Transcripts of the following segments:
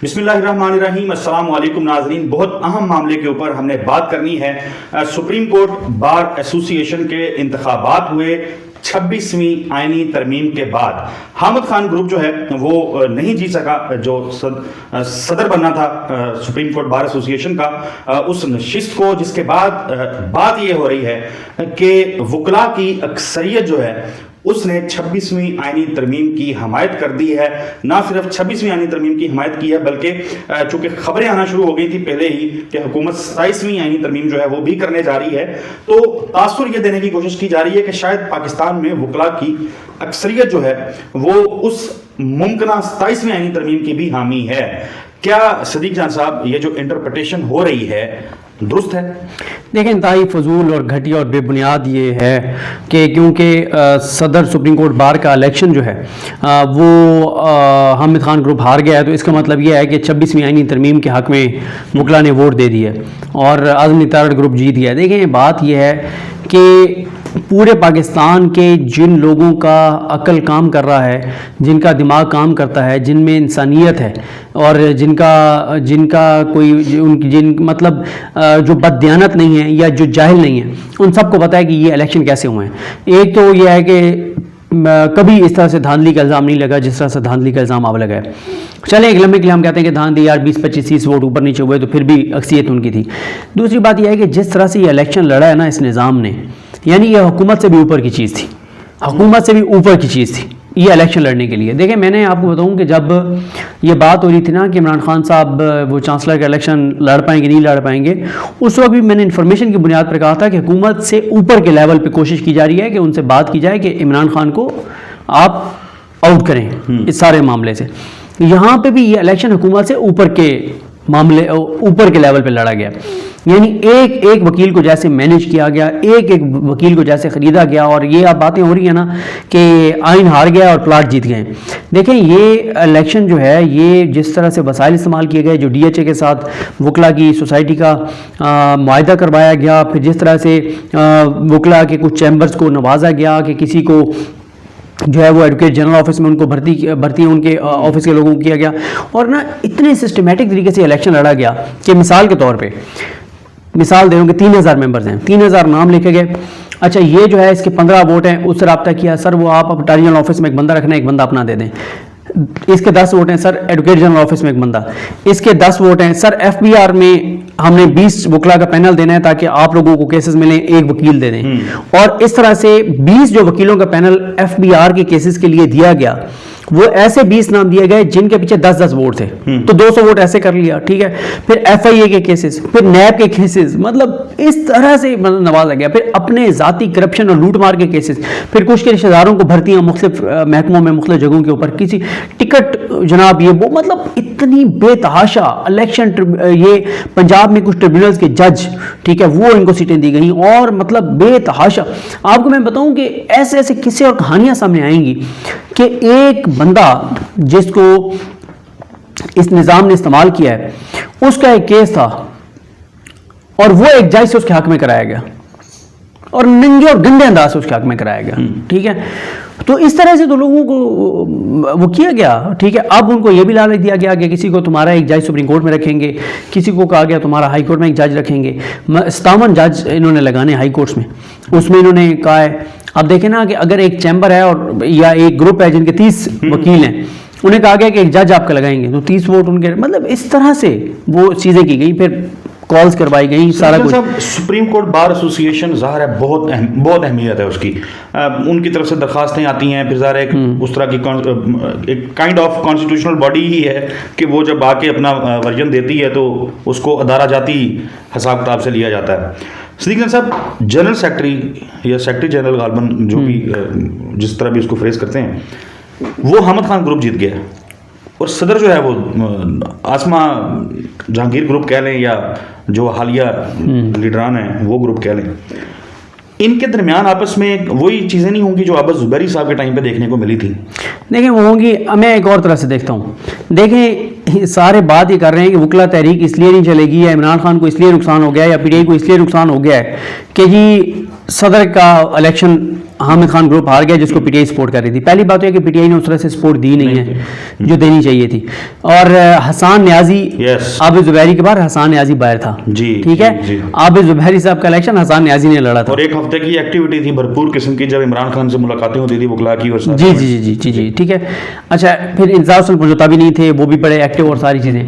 بسم اللہ الرحمن الرحیم. السلام علیکم ناظرین. بہت اہم معاملے کے اوپر ہم نے بات کرنی ہے. سپریم کورٹ بار ایسوسی ایشن کے انتخابات ہوئے 26ویں آئینی ترمیم کے بعد. حامد خان گروپ جو ہے وہ نہیں جیت سکا, جو صدر بننا تھا سپریم کورٹ بار ایسوسی ایشن کا, اس نشست کو, جس کے بعد بات یہ ہو رہی ہے کہ وکلاء کی اکثریت جو ہے اس نے 26ویں آئینی ترمیم کی حمایت کر دی ہے. نہ صرف 26ویں آئینی ترمیم کی حمایت کی ہے, بلکہ چونکہ خبریں آنا شروع ہو گئی تھی پہلے ہی کہ حکومت 27ویں آئینی ترمیم جو ہے وہ بھی کرنے جا رہی ہے, تو تاثر یہ دینے کی کوشش کی جا رہی ہے کہ شاید پاکستان میں وکلاء کی اکثریت جو ہے وہ اس ممکنہ 27ویں آئینی ترمیم کی بھی حامی ہے. کیا صدیق جان صاحب یہ جو انٹرپریٹیشن ہو رہی ہے درست ہے؟ دیکھیں, انتہائی فضول اور گھٹیا اور بے بنیاد یہ ہے کہ کیونکہ صدر سپریم کورٹ بار کا الیکشن جو ہے وہ حامد خان گروپ ہار گیا ہے, تو اس کا مطلب یہ ہے کہ 26ویں آئینی ترمیم کے حق میں وکلاء نے ووٹ دے دی ہے اور عزم اتحاد گروپ جیت گیا. دیکھیں, بات یہ ہے کہ پورے پاکستان کے جن لوگوں کا عقل کام کر رہا ہے, جن کا دماغ کام کرتا ہے, جن میں انسانیت ہے اور جن کا کوئی جن مطلب جو بددیانت نہیں ہے یا جو جاہل نہیں ہے, ان سب کو پتہ ہے کہ یہ الیکشن کیسے ہوئے ہیں. ایک تو یہ ہے کہ کبھی اس طرح سے دھاندلی کا الزام نہیں لگا جس طرح سے دھاندلی کا الزام اب لگا ہے. چلیں, ایک لمحے کے لیے ہم کہتے ہیں کہ دھاندلی یار 20-25-30 ووٹ اوپر نیچے ہوئے تو پھر بھی اکثریت ان کی تھی. دوسری بات یہ ہے کہ جس طرح سے یہ الیکشن لڑا ہے نا اس نظام نے, یعنی یہ حکومت سے بھی اوپر کی چیز تھی, حکومت سے بھی اوپر کی چیز تھی یہ الیکشن لڑنے کے لیے. دیکھیں, میں نے آپ کو بتاؤں کہ جب یہ بات ہو رہی تھی نا کہ عمران خان صاحب وہ چانسلر کا الیکشن لڑ پائیں گے نہیں لڑ پائیں گے, اس وقت بھی میں نے انفارمیشن کی بنیاد پر کہا تھا کہ حکومت سے اوپر کے لیول پہ کوشش کی جا رہی ہے کہ ان سے بات کی جائے کہ عمران خان کو آپ آؤٹ کریں اس سارے معاملے سے. یہاں پہ بھی یہ الیکشن حکومت سے اوپر کے معاملے, اوپر کے لیول پہ لڑا گیا, یعنی ایک ایک وکیل کو جیسے مینیج کیا گیا, ایک ایک وکیل کو جیسے خریدا گیا, اور یہ اب باتیں ہو رہی ہیں نا کہ آئین ہار گیا اور پلاٹ جیت گئے. دیکھیں, یہ الیکشن جو ہے یہ جس طرح سے وسائل استعمال کیے گئے, جو ڈی ایچ اے کے ساتھ وکلاء کی سوسائٹی کا معاہدہ کروایا گیا, پھر جس طرح سے وکلاء کے کچھ چیمبرز کو نوازا گیا کہ کسی کو جو ہے وہ ایڈوکیٹ جنرل آفس میں ان کو بھرتی ان کے آفس کے لوگوں کو کیا گیا, اور نا اتنے سسٹمیٹک طریقے سے الیکشن لڑا گیا کہ مثال کے طور پہ مثال دے دوں کہ 3000 ممبرز ہیں, 3000 نام لکھے گئے. اچھا, یہ جو ہے اس کے 15 ووٹ ہیں, اس سے رابطہ کیا, سر وہ آپ اٹارنی جنرل آفس میں ایک بندہ رکھنا ہے, ایک بندہ اپنا دے دیں. اس کے 10 ووٹ ہیں, سر ایڈوکیٹ جنرل آفس میں ایک بندہ. اس کے 10 ووٹ ہیں, سر ایف بی آر میں ہم نے 20 وکلاء کا پینل دینا ہے تاکہ آپ لوگوں کو کیسز ملیں, ایک وکیل دے دیں. اور اس طرح سے 20 جو وکیلوں کا پینل ایف بی آر کے کیسز کے لیے دیا گیا, وہ ایسے 20 نام دیے گئے جن کے پیچھے 10-10 ووٹ تھے, تو 200 ووٹ ایسے کر لیا, ٹھیک ہے. پھر ایف آئی اے کے کیسز, پھر نیب کے کیسز, مطلب اس طرح سے نوازا گیا. پھر اپنے ذاتی کرپشن اور لوٹ مار کے کیسز, پھر کچھ کے رشتہ داروں کو بھرتیاں مختلف محکموں میں مختلف جگہوں کے اوپر, کسی ٹکٹ جناب یہ وہ, مطلب اتنی بے تحاشا الیکشن. یہ پنجاب میں کچھ ٹریبیونلز کے جج, ٹھیک ہے, وہ ان کو سیٹیں دی گئیں, اور مطلب بے تحاشا. آپ کو میں بتاؤں کہ ایسے ایسے قصے اور کہانیاں سامنے آئیں گی کہ ایک بندہ جس کو اس نظام نے استعمال کیا ہے, اس کا ایک کیس تھا اور وہ ایک جج سے اس کے حق میں کرایا گیا, اور ننگے اور گندے انداز سے اس کے حق میں کرایا گیا, ٹھیک ہے. تو اس طرح سے تو لوگوں کو وہ کیا گیا, ٹھیک ہے. اب ان کو یہ بھی لالچ دیا گیا کہ کسی کو تمہارا ایک جج سپریم کورٹ میں رکھیں گے, کسی کو کہا گیا تمہارا ہائی کورٹ میں ایک جج رکھیں گے. 57 جج انہوں نے لگانے ہائی کورٹس میں, اس میں انہوں نے کہا ہے. اب دیکھیں نا کہ اگر ایک چیمبر ہے اور یا ایک گروپ ہے جن کے 30 وکیل ہیں, انہیں کہا گیا کہ ایک جج آپ کا لگائیں گے, تو 30 ووٹ ان کے, مطلب اس طرح سے وہ چیزیں کی گئی. پھر کالز کروائی گئی, سارا کچھ. سپریم کورٹ بار ایسوسی ایشن ظاہر ہے بہت اہمیت ہے اس کی, ان کی طرف سے درخواستیں آتی ہیں, پھر ظاہر ہے اس طرح کی ایک kind of constitutional body he ہے کہ وہ جب آ کے اپنا ورژن دیتی ہے تو اس کو ادارہ جاتی حساب کتاب سے لیا جاتا ہے. صدیق جان صاحب, جنرل سیکرٹری یا سیکرٹری جنرل غالباً جو بھی جس طرح بھی اس کو فریز کرتے ہیں, وہ حامد خان گروپ جیت گیا, اور صدر جو ہے وہ آسما جہانگیر گروپ کہہ لیں یا جو حالیہ لیڈران ہیں وہ گروپ کہہ لیں. ان کے درمیان آپس میں وہی چیزیں نہیں ہوں گی جو عباس زبیری صاحب کے ٹائم پہ دیکھنے کو ملی تھی؟ دیکھیں, وہ ہوں گی. میں ایک اور طرح سے دیکھتا ہوں. دیکھیں, سارے بات یہ کر رہے ہیں کہ وکلا تحریک اس لیے نہیں چلے گی, یا عمران خان کو اس لیے نقصان ہو گیا, یا پی ٹی آئی کو اس لیے نقصان ہو گیا ہے کہ جی صدر کا الیکشن حامد خان گروپ ہار گیا جس کو پی ٹی آئی سپورٹ کر رہی تھی. پہلی بات یہ کہ پی ٹی آئی نے اس طرح سے سپورٹ دی نہیں ہے جو دینی چاہیے تھی. اور حسان نیازی عابد زبیری کے بعد حسان نیازی باہر تھا, ٹھیک ہے, عابد زبیری صاحب کا الیکشن حسان نیازی نے لڑا تھا, اور ایک ہفتے کی ایکٹیویٹی تھی بھرپور قسم کی جب عمران خان سے ملاقاتیں ہوتی تھی وکلا کی. اور جی جی جی جی جی ٹھیک ہے. اچھا پھر انصاف سے پرجوتا بھی نہیں تھے, وہ بھی بڑے ایکٹیو اور ساری چیزیں.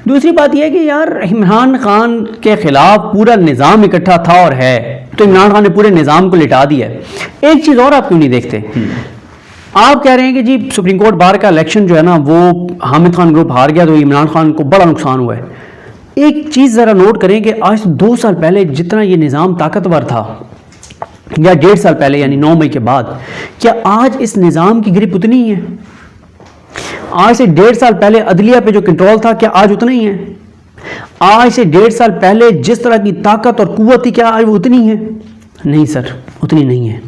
دوسری بات یہ ہے کہ یار عمران خان کے خلاف پورا نظام اکٹھا تھا اور ہے, تو عمران خان نے پورے نظام کو لٹا دیا ہے. ایک چیز اور آپ کیوں نہیں دیکھتے, آپ کہہ رہے ہیں کہ جی سپریم کورٹ بار کا الیکشن جو ہے نا وہ حامد خان گروپ ہار گیا تو عمران خان کو بڑا نقصان ہوا ہے. ایک چیز ذرا نوٹ کریں کہ آج 2 سال پہلے جتنا یہ نظام طاقتور تھا, یا 1.5 سال پہلے یعنی 9 مئی کے بعد, کیا آج اس نظام کی گرپ اتنی ہی ہے؟ آج سے 1.5 سال پہلے عدلیہ پہ جو کنٹرول تھا کیا آج اتنا ہی ہے؟ آج سے 1.5 سال پہلے جس طرح کی طاقت اور قوت تھی کیا آج وہ اتنی ہے؟ نہیں سر, اتنی نہیں ہے.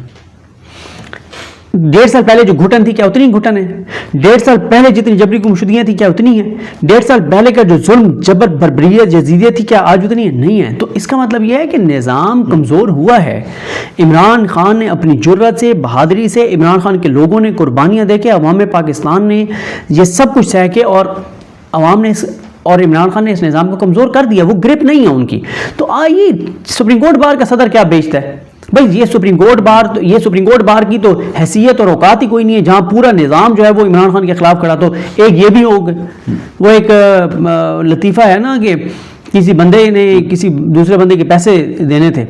1.5 سال پہلے جو گھٹن تھی کیا اتنی گھٹن ہے؟ 1.5 سال پہلے جتنی جبری گمشدگیاں تھیں کیا اتنی ہیں؟ 1.5 سال پہلے کا جو ظلم جبر بربریت یزیدیت تھی کیا آج اتنی ہے؟ نہیں ہے. تو اس کا مطلب یہ ہے کہ نظام کمزور ہوا ہے. عمران خان نے اپنی جرت سے, بہادری سے, عمران خان کے لوگوں نے قربانیاں دے کے, عوام پاکستان نے یہ سب کچھ سہ کے, اور عوام نے اور عمران خان نے اس نظام کو کمزور کر دیا. وہ گرپ نہیں ہے ان کی. تو آئیے سپریم کورٹ بار کا صدر کیا بیچتا ہے بھائی؟ یہ سپریم کورٹ بار کی تو حیثیت اور اوقات ہی کوئی نہیں ہے جہاں پورا نظام جو ہے وہ عمران خان کے خلاف کھڑا. تو ایک یہ بھی ہو گئے, وہ ایک لطیفہ ہے نا کہ کسی بندے نے کسی دوسرے بندے کے پیسے دینے تھے,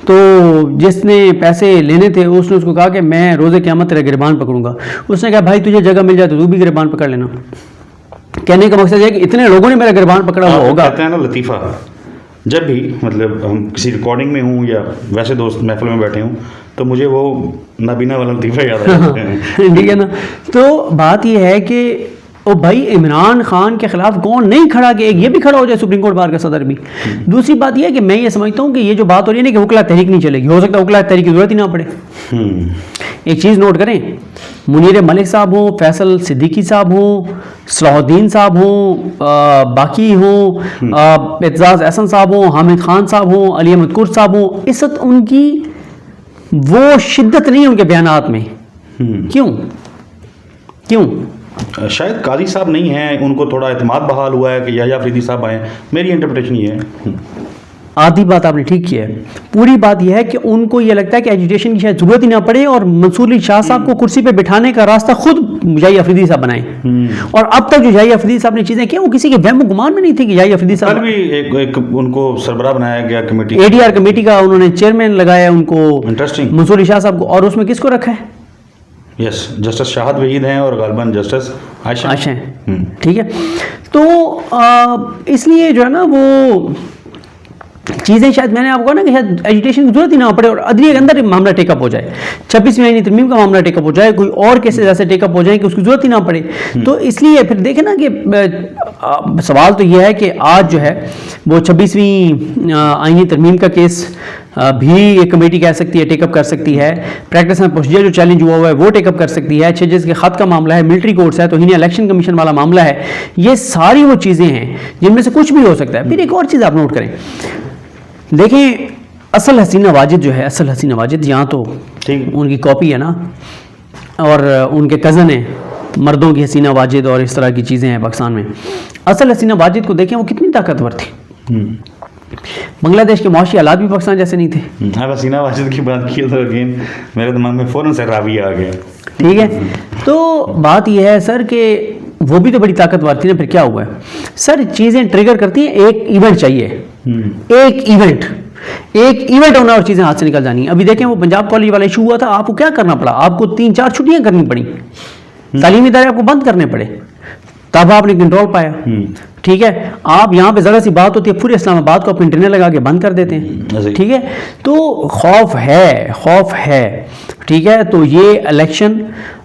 تو جس نے پیسے لینے تھے اس نے اس کو کہا کہ میں روز قیامت تیرا گریبان پکڑوں گا. اس نے کہا بھائی تجھے جگہ مل جائے تو بھی گریبان پکڑ لینا. کہنے کا مقصد ہے کہ اتنے لوگوں نے میرا گریبان پکڑا ہوا ہوگا. کہتے ہیں نا لطیفہ, جب بھی مطلب ہم کسی ریکارڈنگ میں ہوں یا ویسے دوست محفل میں بیٹھے ہوں تو مجھے وہ نابینا والا لطیفہ یاد آتا ہے. ٹھیک ہے نا. تو بات یہ ہے کہ او بھائی عمران خان کے خلاف کون نہیں کھڑا کہ ایک یہ بھی کھڑا ہو جائے سپریم کورٹ بار کا صدر بھی. دوسری بات یہ ہے کہ میں یہ سمجھتا ہوں کہ یہ جو بات ہو رہی ہے نا کہ وکلا تحریک نہیں چلے گی, ہو سکتا ہے وکلا تحریک کی ضرورت ہی نہ پڑے. ایک چیز نوٹ کریں, منیر ملک صاحب ہوں, فیصل صدیقی صاحب ہوں, صلاح الدین صاحب ہوں, باقی ہوں, اعتزاز احسن صاحب ہوں, حامد خان صاحب ہوں, علی احمد کرد صاحب ہوں, اس وقت ان کی وہ شدت نہیں ہے ان کے بیانات میں. کیوں؟ شاید قاضی صاحب نہیں ہیں, ان کو تھوڑا اعتماد بحال ہوا ہے کہ یحییٰ افریدی صاحب آئیں. میری انٹرپریٹیشن یہ ہے. آدھی بات آپ نے ٹھیک کی ہے. پوری بات یہ ہے کہ ان کو یہ لگتا ہے کہ ایجوٹیشن کی شاید ضرورت ہی نہ پڑے, اور منصور علی شاہ صاحب کو کرسی پہ بٹھانے کا راستہ خود یحییٰ افریدی صاحب بنائیں. اور اب تک جو یحییٰ افریدی صاحب نے چیزیں کی وہ کسی کے وہم و گمان میں نہیں تھی کہ یحییٰ افریدی صاحب بھی ایک ان کو سربراہ بنایا گیا کمیٹی, ADR کمیٹی کا انہوں نے چیئرمین لگایا ان کو, انٹرسٹنگ, منصور علی شاہ صاحب کو. اور اس میں کس کو رکھا ہے؟ یس, جسٹس شاہد وحید ہیں اور غالباً جسٹس عائشہ ہیں. ٹھیک ہے. تو اس لیے جو ہے نا وہ چیزیں شاید میں نے آپ کو نا کہ شاید ایجوٹیشن کی ضرورت ہی نہ پڑے, اور عدلیہ کے اندر معاملہ ٹیک اپ ہو جائے, 26ویں آئینی ترمیم کا معاملہ ٹیک اپ ہو جائے, کوئی اور کیسز ایسے ٹیک اپ ہو جائیں کہ اس کی ضرورت ہی نہ پڑے. تو اس لیے پھر دیکھیں نا کہ سوال تو یہ ہے کہ آج جو ہے وہ 26ویں آئینی ترمیم کا کیس بھی ایک کمیٹی کہہ سکتی ہے ٹیک اپ کر سکتی ہے. پریکٹس میں پروسیجر جو چیلنج ہوا ہوا ہے وہ ٹیک اپ کر سکتی ہے. 6 جج کے خط کا معاملہ ہے, ملٹری کورٹس ہے, توہین الیکشن کمیشن والا معاملہ ہے. یہ ساری وہ چیزیں ہیں جن میں سے کچھ بھی ہو سکتا ہے. پھر ایک اور چیز آپ نوٹ کریں, دیکھیں اصل حسینہ واجد جو ہے, اصل حسینہ واجد یہاں تو ان کی کاپی ہے نا, اور ان کے کزن ہیں مردوں کی حسینہ واجد اور اس طرح کی چیزیں ہیں پاکستان میں. اصل حسینہ واجد کو دیکھیں وہ کتنی طاقتور تھی. بنگلہ دیش کے معاشی حالات بھی پاکستان جیسے نہیں تھے. آپ حسینہ واجد کی بات کی تو اگین میرے دماغ میں فوراً سے راویہ آ گیا. ٹھیک ہے. تو بات یہ ہے سر کہ وہ بھی تو بڑی طاقتور تھی نا. پھر کیا ہوا ہے سر, چیزیں ٹریگر کرتی ہیں, ایک ایونٹ چاہیے, ایک ایونٹ ہونا اور چیزیں ہاتھ سے نکل جانی. ابھی دیکھیں وہ پنجاب کالج والا ایشو ہوا تھا, آپ کو کیا کرنا پڑا, آپ کو 3-4 چھٹیاں کرنی پڑی, تعلیمی ادارے آپ کو بند کرنے پڑے, تب آپ نے کنٹرول پایا. ٹھیک ہے. آپ یہاں پہ ذرا سی بات ہوتی ہے پورے اسلام آباد کو اپنے انٹرنیٹ لگا کے بند کر دیتے ہیں. ٹھیک ہے. تو خوف ہے. ٹھیک ہے. تو یہ الیکشن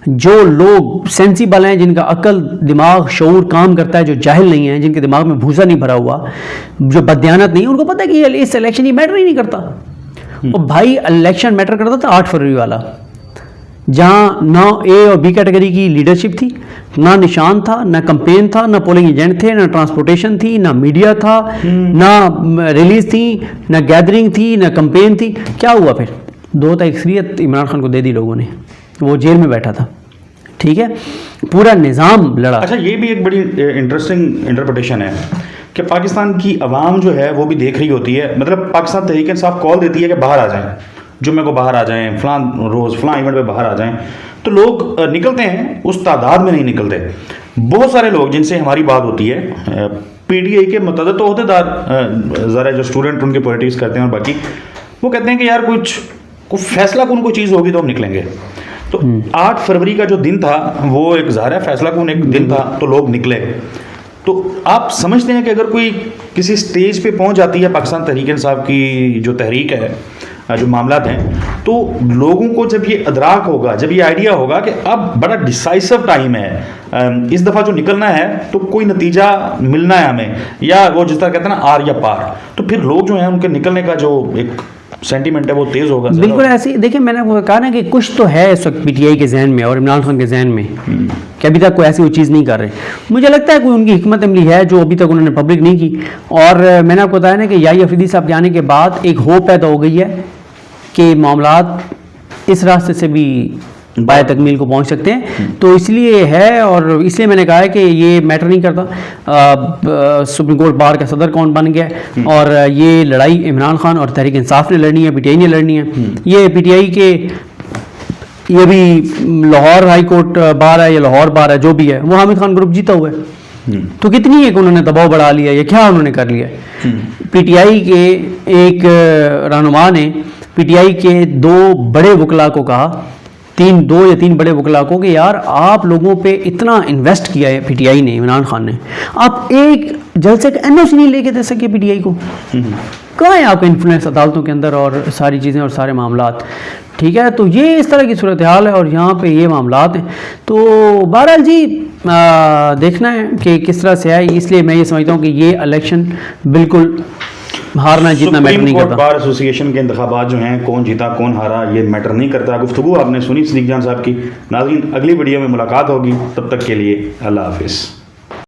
جو لوگ سینسیبل ہیں, جن کا عقل دماغ شعور کام کرتا ہے, جو جاہل نہیں ہیں, جن کے دماغ میں بھوسا نہیں بھرا ہوا, جو بددیانت نہیں, ان کو پتہ ہے کہ اس الیکشن یہ میٹر ہی نہیں کرتا. اور بھائی الیکشن میٹر کرتا تھا 8 فروری والا, جہاں نہ اے اور بی کیٹیگری کی لیڈرشپ تھی, نہ نشان تھا, نہ کمپین تھا, نہ پولنگ ایجنٹ تھے, نہ ٹرانسپورٹیشن تھی, نہ میڈیا تھا, نہ ریلیز تھی, نہ گیدرنگ تھی, نہ کمپین تھی. کیا ہوا پھر 2 اکثریت عمران خان کو دے دی لوگوں نے, وہ جیل میں بیٹھا تھا, ٹھیک ہے, پورا نظام لڑا. اچھا یہ بھی ایک بڑی انٹرسٹنگ انٹرپریٹیشن ہے کہ پاکستان کی عوام جو ہے وہ بھی دیکھ رہی ہوتی ہے, مطلب پاکستان تحریک انصاف کال دیتی ہے کہ باہر آ جائیں, جمعے کو باہر آ جائیں, فلاں روز فلاں ایونٹ پہ باہر آ جائیں, تو لوگ نکلتے ہیں, اس تعداد میں نہیں نکلتے. بہت سارے لوگ جن سے ہماری بات ہوتی ہے, پی ٹی آئی کے متعدد عہدیدار ذرا جو اسٹوڈنٹ ان کے پولیٹکس کرتے ہیں اور باقی, وہ کہتے ہیں کہ یار کوئی فیصلہ کن کوئی چیز ہوگی تو ہم نکلیں گے. تو 8 فروری کا جو دن تھا وہ ایک ظاہر ہے فیصلہ کن ایک دن تھا, تو لوگ نکلے. تو آپ سمجھتے ہیں کہ اگر کوئی کسی سٹیج پہ پہنچ جاتی ہے پاکستان تحریک انصاف کی جو تحریک ہے, جو معاملات ہیں, تو لوگوں کو جب یہ ادراک ہوگا, جب یہ آئیڈیا ہوگا کہ اب بڑا ڈیسائسو ٹائم ہے, اس دفعہ جو نکلنا ہے تو کوئی نتیجہ ملنا ہے ہمیں, یا وہ جس طرح کہتے ہیں نا آر یا پار, تو پھر لوگ جو ہیں ان کے نکلنے کا جو ایک سینٹیمنٹ ہے وہ تیز ہوگا. بالکل ایسے ہی دیکھیں, میں نے وہ کہا نا کہ کچھ تو ہے اس وقت پی ٹی آئی کے ذہن میں اور عمران خان کے ذہن میں کہ ابھی تک کوئی ایسی وہ چیز نہیں کر رہے. مجھے لگتا ہے کوئی ان کی حکمت عملی ہے جو ابھی تک انہوں نے پبلک نہیں کی. اور میں نے آپ کو بتایا نا کہ یائی افریدی صاحب کے آنے کے بعد ایک ہوپ پیدا ہو گئی ہے کہ معاملات اس راستے سے بھی بائے تکمیل کو پہنچ سکتے ہیں. تو اس لیے ہے, اور اس لیے میں نے کہا ہے کہ یہ میٹر نہیں کرتا سپریم کورٹ بار کا صدر کون بن گیا, اور یہ لڑائی عمران خان اور تحریک انصاف نے لڑنی ہے, پی ٹی آئی نے لڑنی ہے. یہ پی ٹی آئی کے یہ بھی لاہور ہائی کورٹ بار ہے یا لاہور بار ہے جو بھی ہے, وہ حامد خان گروپ جیتا ہوا ہے. تو کتنی ہے کہ انہوں نے دباؤ بڑھا لیا, یا کیا انہوں نے کر لیا. پی ٹی آئی کے ایک رہنما نے پی ٹی آئی کے 2 بڑے وکلاء کو کہا, 2 یا 3 بڑے وکلاء کو, کہ یار آپ لوگوں پہ اتنا انویسٹ کیا ہے پی ٹی آئی نے, عمران خان نے, آپ ایک جلسے کا این او سی نہیں لے کے دے سکے پی ٹی آئی کو. کہاں ہے آپ کا انفلوئنس عدالتوں کے اندر اور ساری چیزیں اور سارے معاملات, ٹھیک ہے. تو یہ اس طرح کی صورتحال ہے اور یہاں پہ یہ معاملات ہیں. تو بہرحال جی دیکھنا ہے کہ کس طرح سے ہے. اس لیے میں یہ سمجھتا ہوں کہ یہ الیکشن بالکل ہارنا جیتنا میٹر نہیں کرتا. بار ایسوسی ایشن کے انتخابات جو ہیں کون جیتا کون ہارا یہ میٹر نہیں کرتا. گفتگو آپ نے سنی صدیق جان صاحب کی. ناظرین اگلی ویڈیو میں ملاقات ہوگی, تب تک کے لیے اللہ حافظ.